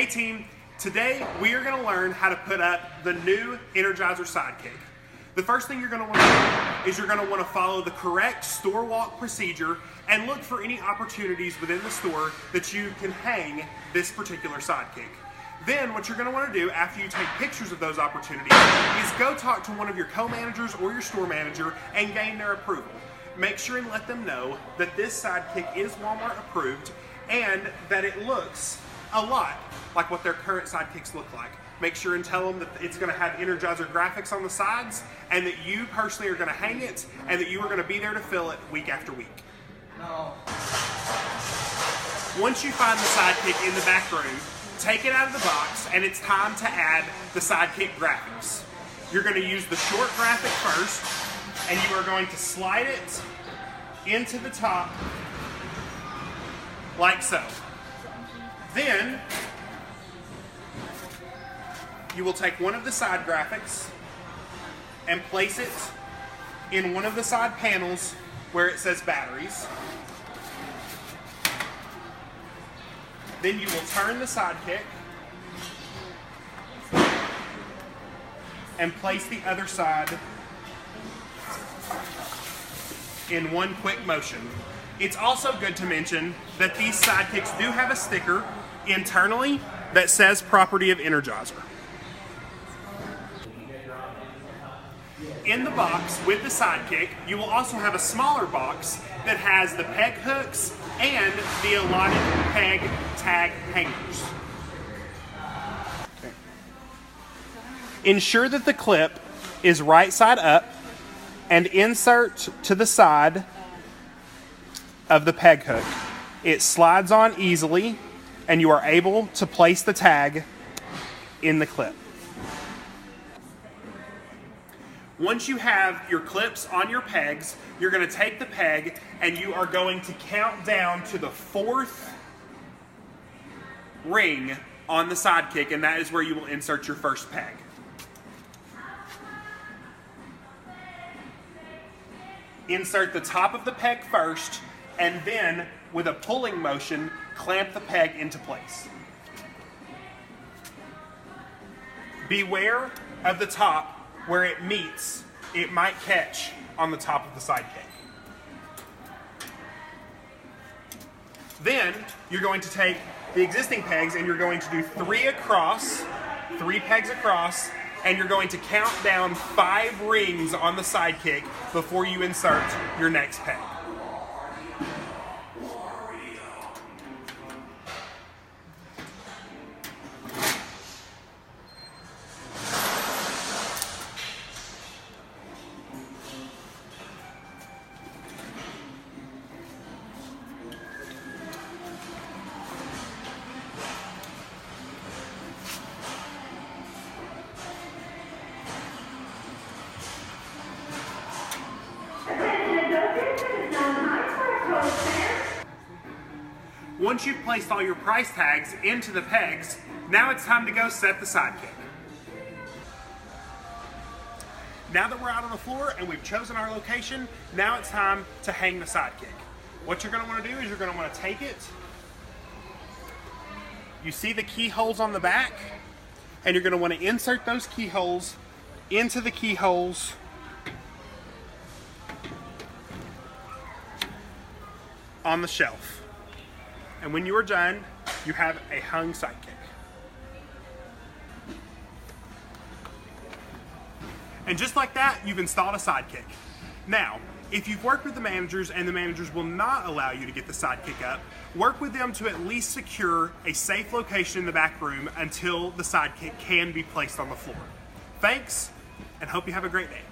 Hey team, today we are going to learn how to put up the new Energizer Sidekick. The first thing you're going to want to do is you're going to want to follow the correct store walk procedure and look for any opportunities within the store that you can hang this particular Sidekick. Then what you're going to want to do after you take pictures of those opportunities is go talk to one of your co-managers or your store manager and gain their approval. Make sure and let them know that this Sidekick is Walmart approved and that it looks a lot like what their current Sidekicks look like. Make sure and tell them that it's going to have Energizer graphics on the sides and that you personally are going to hang it and that you are going to be there to fill it week after week. No. Once you find the Sidekick in the back room, take it out of the box and it's time to add the Sidekick graphics. You're going to use the short graphic first and you are going to slide it into the top like so. Then you will take one of the side graphics and place it in one of the side panels where it says batteries. Then you will turn the Sidekick and place the other side in one quick motion. It's also good to mention that these Sidekicks do have a sticker internally that says property of Energizer. In the box with the Sidekick, you will also have a smaller box that has the peg hooks and the allotted peg tag hangers. Okay. Ensure that the clip is right side up and insert to the side of the peg hook. It slides on easily and you are able to place the tag in the clip. Once you have your clips on your pegs, you're going to take the peg and you are going to count down to the 4th ring on the Sidekick, and that is where you will insert your first peg. Insert the top of the peg first, and then with a pulling motion, clamp the peg into place. Beware of the top where it meets, it might catch on the top of the Sidekick. Then you're going to take the existing pegs and you're going to do 3 pegs across, and you're going to count down 5 rings on the Sidekick before you insert your next peg. Once you've placed all your price tags into the pegs, now it's time to go set the Sidekick. Now that we're out on the floor and we've chosen our location, now it's time to hang the Sidekick. What you're going to want to do is you're going to want to take it. You see the keyholes on the back, and you're going to want to insert those keyholes into the keyholes on the shelf. And when you are done, you have a hung Sidekick. And just like that, you've installed a Sidekick. Now, if you've worked with the managers and the managers will not allow you to get the Sidekick up, work with them to at least secure a safe location in the back room until the Sidekick can be placed on the floor. Thanks, and hope you have a great day.